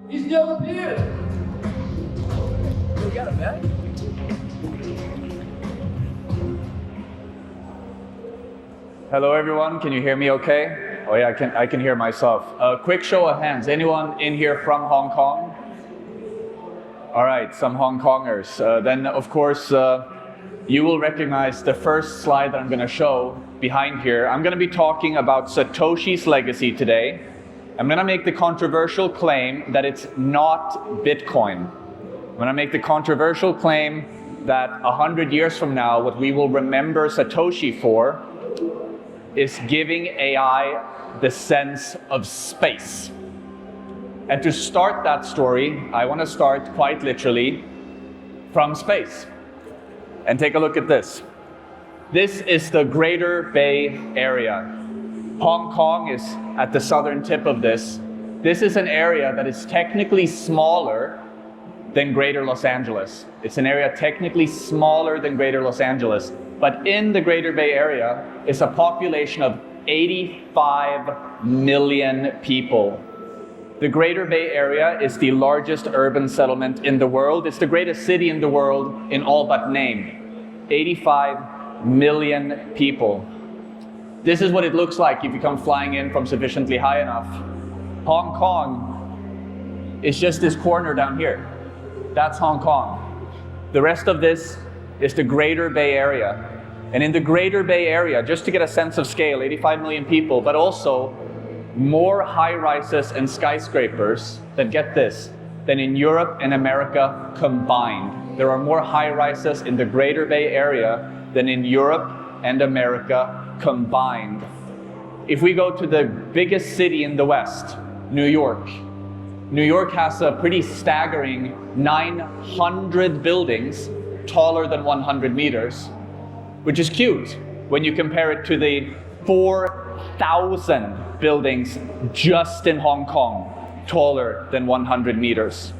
He's Nils Pihl. You got a bag? Hello everyone, can you hear me okay? Oh yeah, I can hear myself. Quick show of hands, anyone in here from Hong Kong? All right, some Hong Kongers. Then of course, you will recognize the first slide that I'm going to show behind here. I'm going to be talking about Satoshi's legacy today. I'm going to make the controversial claim that it's not Bitcoin. I'm going to make the controversial claim that 100 years from now, what we will remember Satoshi for is giving AI the sense of space. And to start that story, I want to start quite literally from space. And take a look at this. This is the Greater Bay Area. Hong Kong is at the southern tip of this. This is an area that is technically smaller than Greater Los Angeles. It's an area technically smaller than Greater Los Angeles. But in the Greater Bay Area is a population of 85 million people. The Greater Bay Area is the largest urban settlement in the world. It's the greatest city in the world in all but name. 85 million people. This is what it looks like if you come flying in from sufficiently high enough. Hong Kong is just this corner down here. That's Hong Kong. The rest of this is the Greater Bay Area. And in the Greater Bay Area, just to get a sense of scale, 85 million people, but also more high-rises and skyscrapers that get this than in Europe and America combined. There are more high-rises in the Greater Bay Area than in Europe and America combined. If we go to the biggest city in the West, New York, New York has a pretty staggering 900 buildings taller than 100 meters, which is cute when you compare it to the 4,000 buildings just in Hong Kong, taller than 100 meters.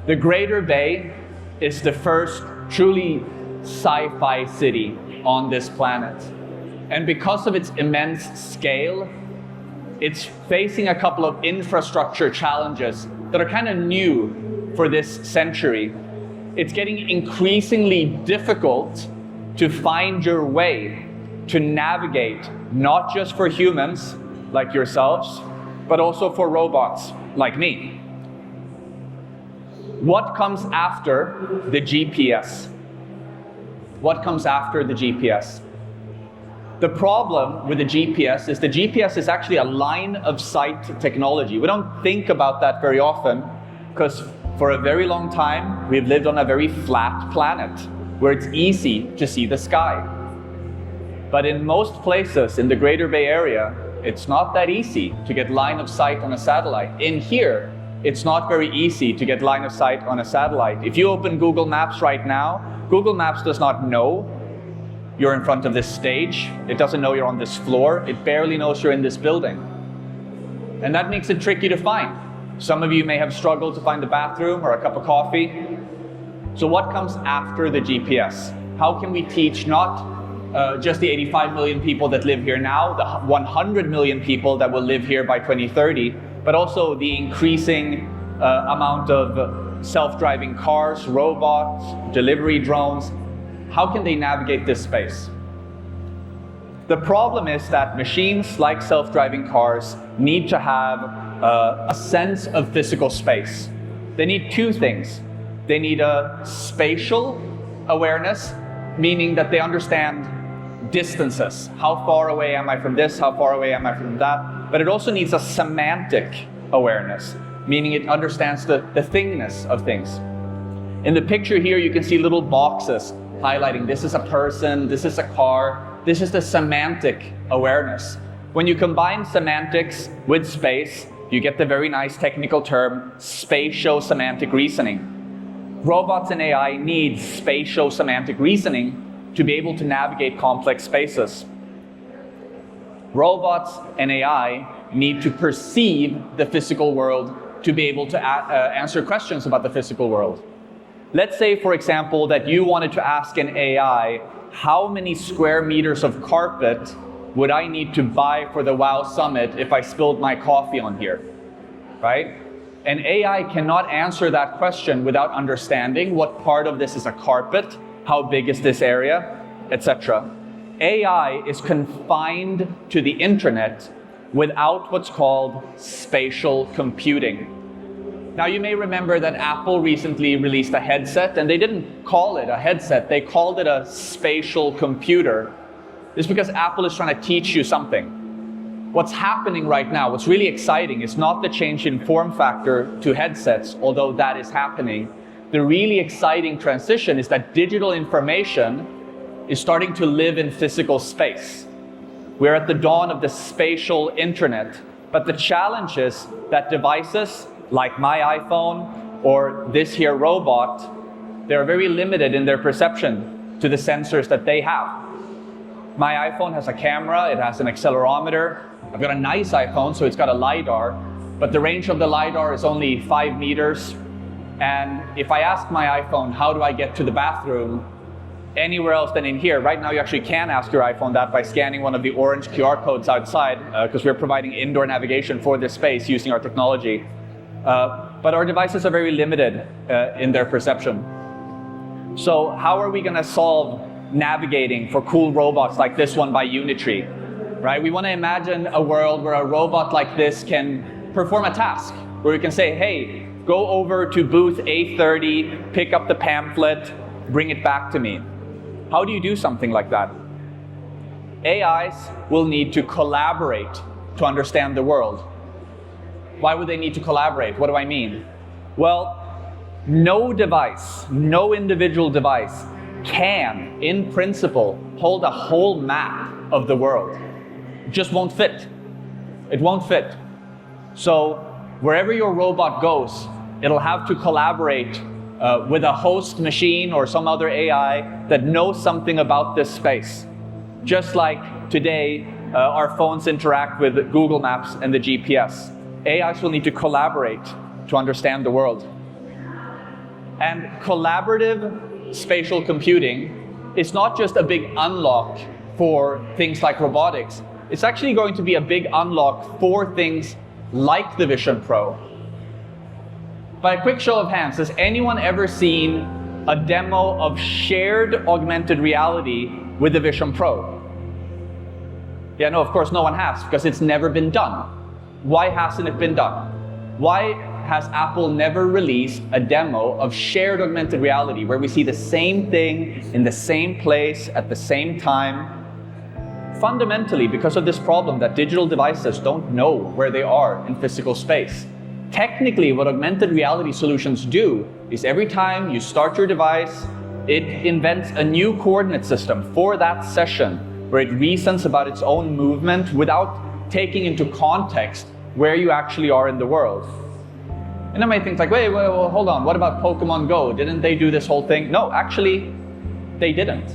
The Greater Bay is the first truly sci-fi city on this planet. And because of its immense scale, it's facing a couple of infrastructure challenges that are kind of new for this century. It's getting increasingly difficult to find your way to navigate, not just for humans like yourselves, but also for robots like me. What comes after the GPS? What comes after the GPS? The problem with the GPS is actually a line of sight technology. We don't think about that very often because for a very long time, we've lived on a very flat planet where it's easy to see the sky. But in most places in the Greater Bay Area, it's not that easy to get line of sight on a satellite. In here, it's not very easy to get line of sight on a satellite. If you open Google Maps right now, Google Maps does not know you're in front of this stage. It doesn't know you're on this floor. It barely knows you're in this building. And that makes it tricky to find. Some of you may have struggled to find the bathroom or a cup of coffee. So what comes after the GPS? How can we teach not just the 85 million people that live here now, the 100 million people that will live here by 2030, but also the increasing amount of self-driving cars, robots, delivery drones? How can they navigate this space? The problem is that machines like self-driving cars need to have a sense of physical space. They need two things. They need a spatial awareness, meaning that they understand distances. How far away am I from this? How far away am I from that? But it also needs a semantic awareness, meaning it understands the thingness of things. In the picture here, you can see little boxes highlighting this is a person, this is a car. This is the semantic awareness. When you combine semantics with space, you get the very nice technical term, spatio-semantic reasoning. Robots and AI need spatio-semantic reasoning to be able to navigate complex spaces. Robots and AI need to perceive the physical world to be able to answer questions about the physical world. Let's say, for example, that you wanted to ask an AI, how many square meters of carpet would I need to buy for the WOW Summit if I spilled my coffee on here, right? And AI cannot answer that question without understanding what part of this is a carpet, how big is this area, etc. AI is confined to the internet without what's called spatial computing. Now, you may remember that Apple recently released a headset, and they didn't call it a headset, they called it a spatial computer. It's because Apple is trying to teach you something. What's happening right now, what's really exciting, is not the change in form factor to headsets, although that is happening. The really exciting transition is that digital information is starting to live in physical space. We're at the dawn of the spatial internet, but the challenge is that devices like my iPhone or this here robot, they're very limited in their perception to the sensors that they have. My iPhone has a camera, it has an accelerometer. I've got a nice iPhone, so it's got a LiDAR, but the range of the LiDAR is only 5 meters. And if I ask my iPhone, how do I get to the bathroom, anywhere else than in here, right now you actually can ask your iPhone that by scanning one of the orange QR codes outside, because we're providing indoor navigation for this space using our technology. But our devices are very limited in their perception. So how are we going to solve navigating for cool robots like this one by Unitree? Right? We want to imagine a world where a robot like this can perform a task, where we can say, hey, go over to booth A30, pick up the pamphlet, bring it back to me. How do you do something like that? AIs will need to collaborate to understand the world. Why would they need to collaborate? What do I mean? Well, no device, no individual device can, in principle, hold a whole map of the world. It just won't fit. It won't fit. So wherever your robot goes, it'll have to collaborate with a host machine or some other AI that knows something about this space. Just like today, our phones interact with Google Maps and the GPS. AIs will need to collaborate to understand the world. And collaborative spatial computing is not just a big unlock for things like robotics. It's actually going to be a big unlock for things like the Vision Pro. By a quick show of hands, has anyone ever seen a demo of shared augmented reality with the Vision Pro? Yeah, no, of course no one has, because it's never been done. Why hasn't it been done? Why has Apple never released a demo of shared augmented reality where we see the same thing in the same place at the same time? Fundamentally, because of this problem that digital devices don't know where they are in physical space. Technically, what augmented reality solutions do is every time you start your device, it invents a new coordinate system for that session where it reasons about its own movement without taking into context where you actually are in the world. And I might think like, wait, hold on, what about Pokemon Go? Didn't they do this whole thing? No, actually, they didn't.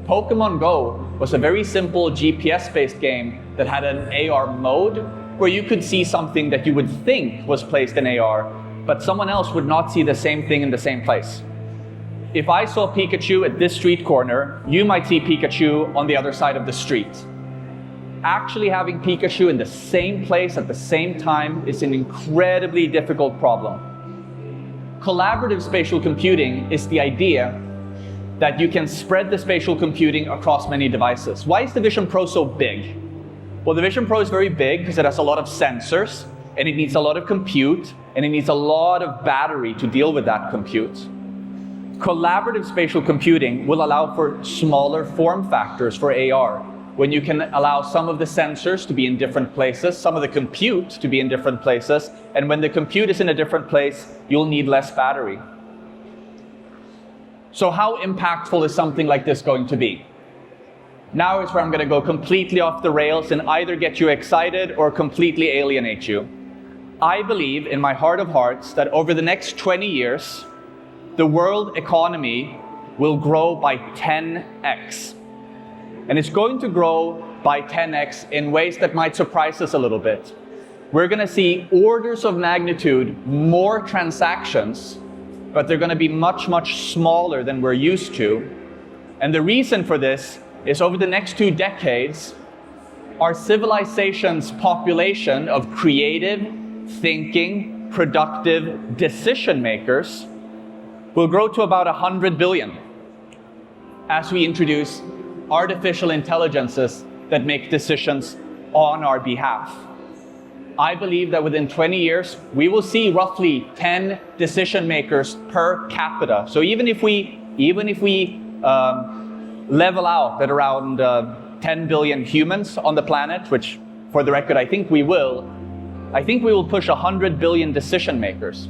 Pokemon Go was a very simple GPS-based game that had an AR mode where you could see something that you would think was placed in AR, but someone else would not see the same thing in the same place. If I saw Pikachu at this street corner, you might see Pikachu on the other side of the street. Actually having Pikachu in the same place at the same time is an incredibly difficult problem. Collaborative spatial computing is the idea that you can spread the spatial computing across many devices. Why is the Vision Pro so big? Well, the Vision Pro is very big because it has a lot of sensors, and it needs a lot of compute, and it needs a lot of battery to deal with that compute. Collaborative spatial computing will allow for smaller form factors for AR, when you can allow some of the sensors to be in different places, some of the compute to be in different places, and when the compute is in a different place, you'll need less battery. So how impactful is something like this going to be? Now is where I'm going to go completely off the rails and either get you excited or completely alienate you. I believe in my heart of hearts that over the next 20 years, the world economy will grow by 10x. And it's going to grow by 10x in ways that might surprise us a little bit. We're going to see orders of magnitude more transactions, but they're going to be much, much smaller than we're used to. And the reason for this is over the next 2 decades, our civilization's population of creative, thinking, productive decision makers will grow to about 100 billion as we introduce artificial intelligences that make decisions on our behalf. I believe that within 20 years, we will see roughly 10 decision makers per capita. So even if we level out at around 10 billion humans on the planet, which for the record I think we will push 100 billion decision makers.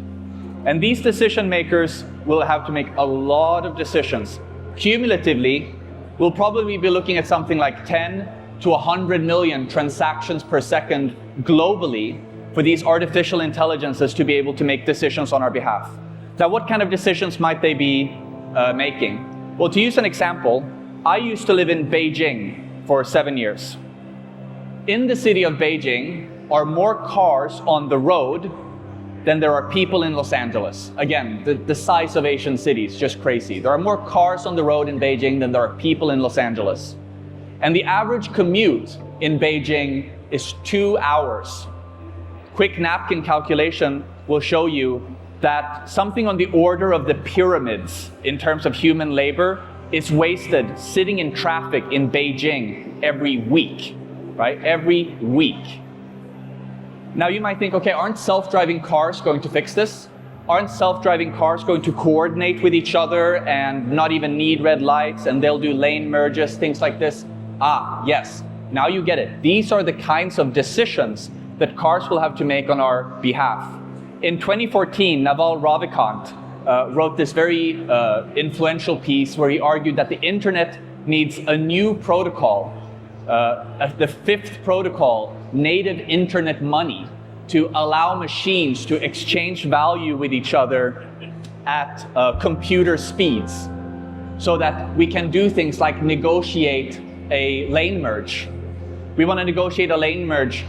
And these decision makers will have to make a lot of decisions. Cumulatively, we'll probably be looking at something like 10 to 100 million transactions per second globally for these artificial intelligences to be able to make decisions on our behalf. Now, what kind of decisions might they be making? Well, to use an example, I used to live in Beijing for 7 years. In the city of Beijing are more cars on the road than there are people in Los Angeles. Again, the size of Asian cities, just crazy. There are more cars on the road in Beijing than there are people in Los Angeles. And the average commute in Beijing is 2 hours. Quick napkin calculation will show you that something on the order of the pyramids in terms of human labor is wasted sitting in traffic in Beijing every week, right? Every week. Now you might think, okay, aren't self-driving cars going to fix this? Aren't self-driving cars going to coordinate with each other and not even need red lights, and they'll do lane merges, things like this? Ah, yes, now you get it. These are the kinds of decisions that cars will have to make on our behalf. In 2014, Naval Ravikant wrote this very influential piece where he argued that the internet needs a new protocol, the fifth protocol, native internet money, to allow machines to exchange value with each other at computer speeds, so that we can do things like negotiate a lane merge. We want to negotiate a lane merge.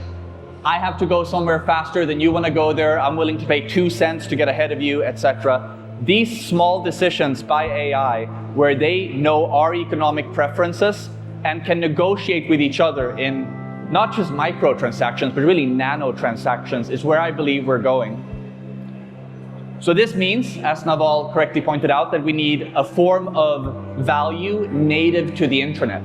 I have to go somewhere faster than you want to go there. I'm willing to pay 2 cents to get ahead of you, etc. These small decisions by AI, where they know our economic preferences and can negotiate with each other in not just micro transactions, but really nano transactions, is where I believe we're going. So this means, as Naval correctly pointed out, that we need a form of value native to the internet.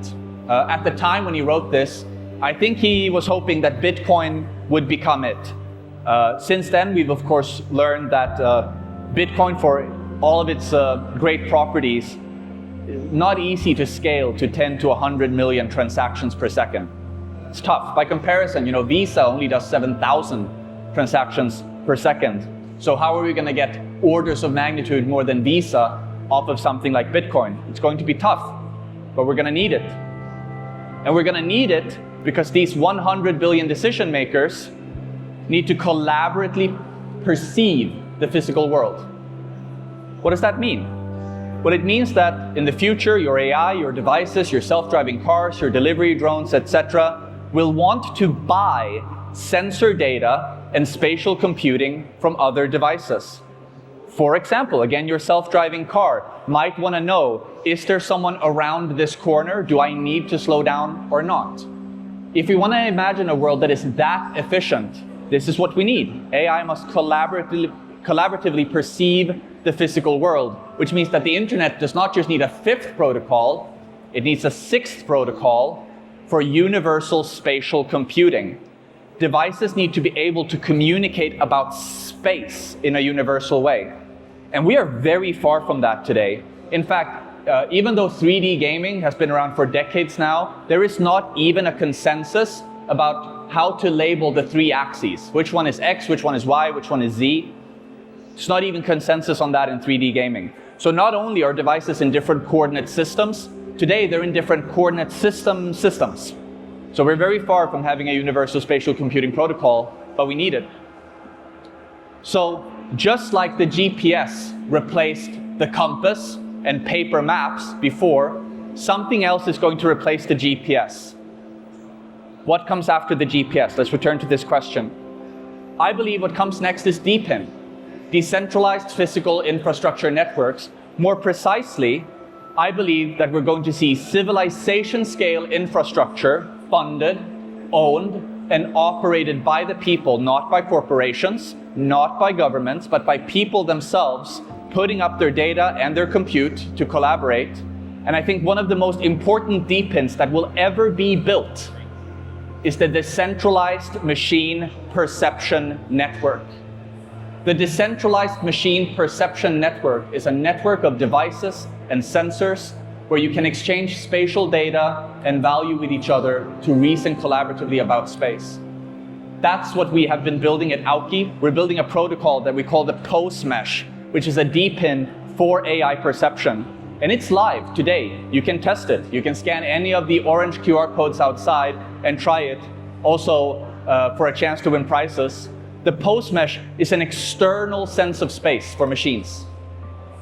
At the time when he wrote this, I think he was hoping that Bitcoin would become it. Since then, we've of course learned that Bitcoin, for all of its great properties, is not easy to scale to 10 to 100 million transactions per second. It's tough. By comparison, Visa only does 7,000 transactions per second. So how are we going to get orders of magnitude more than Visa off of something like Bitcoin? It's going to be tough, but we're going to need it. And we're going to need it because these 100 billion decision makers need to collaboratively perceive the physical world. What does that mean? Well, it means that in the future, your AI, your devices, your self-driving cars, your delivery drones, etc., will want to buy sensor data and spatial computing from other devices. For example, again, your self-driving car might want to know, is there someone around this corner? Do I need to slow down or not? If we want to imagine a world that is that efficient, this is what we need. AI must collaboratively perceive the physical world, which means that the internet does not just need a fifth protocol, it needs a sixth protocol for universal spatial computing. Devices need to be able to communicate about space in a universal way. And we are very far from that today. In fact, even though 3D gaming has been around for decades now, there is not even a consensus about how to label the 3 axes. Which one is X, which one is Y, which one is Z? There's not even consensus on that in 3D gaming. So not only are devices in different coordinate systems, today they're in different coordinate systems. So we're very far from having a universal spatial computing protocol, but we need it. So just like the GPS replaced the compass and paper maps before, something else is going to replace the GPS. What comes after the GPS? Let's return to this question. I believe what comes next is DePIN, decentralized physical infrastructure networks. More precisely, I believe that we're going to see civilization-scale infrastructure funded, owned, and operated by the people, not by corporations, not by governments, but by people themselves putting up their data and their compute to collaborate. And I think one of the most important DePINs that will ever be built is the decentralized machine perception network. The decentralized machine perception network is a network of devices and sensors where you can exchange spatial data and value with each other to reason collaboratively about space. That's what we have been building at Auki. We're building a protocol that we call the posemesh, which is a DePIN for AI perception. And it's live today. You can test it. You can scan any of the orange QR codes outside and try it. Also, for a chance to win prizes. The posemesh is an external sense of space for machines.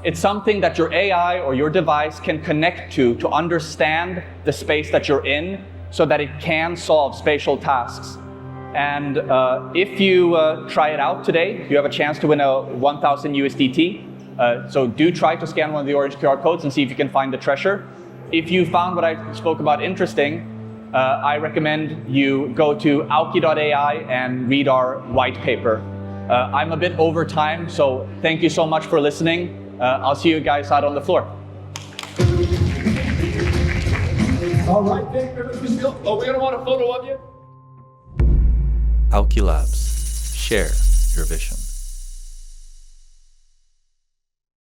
It's something that your AI or your device can connect to understand the space that you're in so that it can solve spatial tasks. And if you try it out today, you have a chance to win a 1,000 USDT. So do try to scan one of the orange QR codes and see if you can find the treasure. If you found what I spoke about interesting, I recommend you go to auki.ai and read our white paper. I'm a bit over time, so thank you so much for listening. I'll see you guys out on the floor. All right, thank you. Oh, we're gonna want a photo of you. Auki Labs. Share your vision.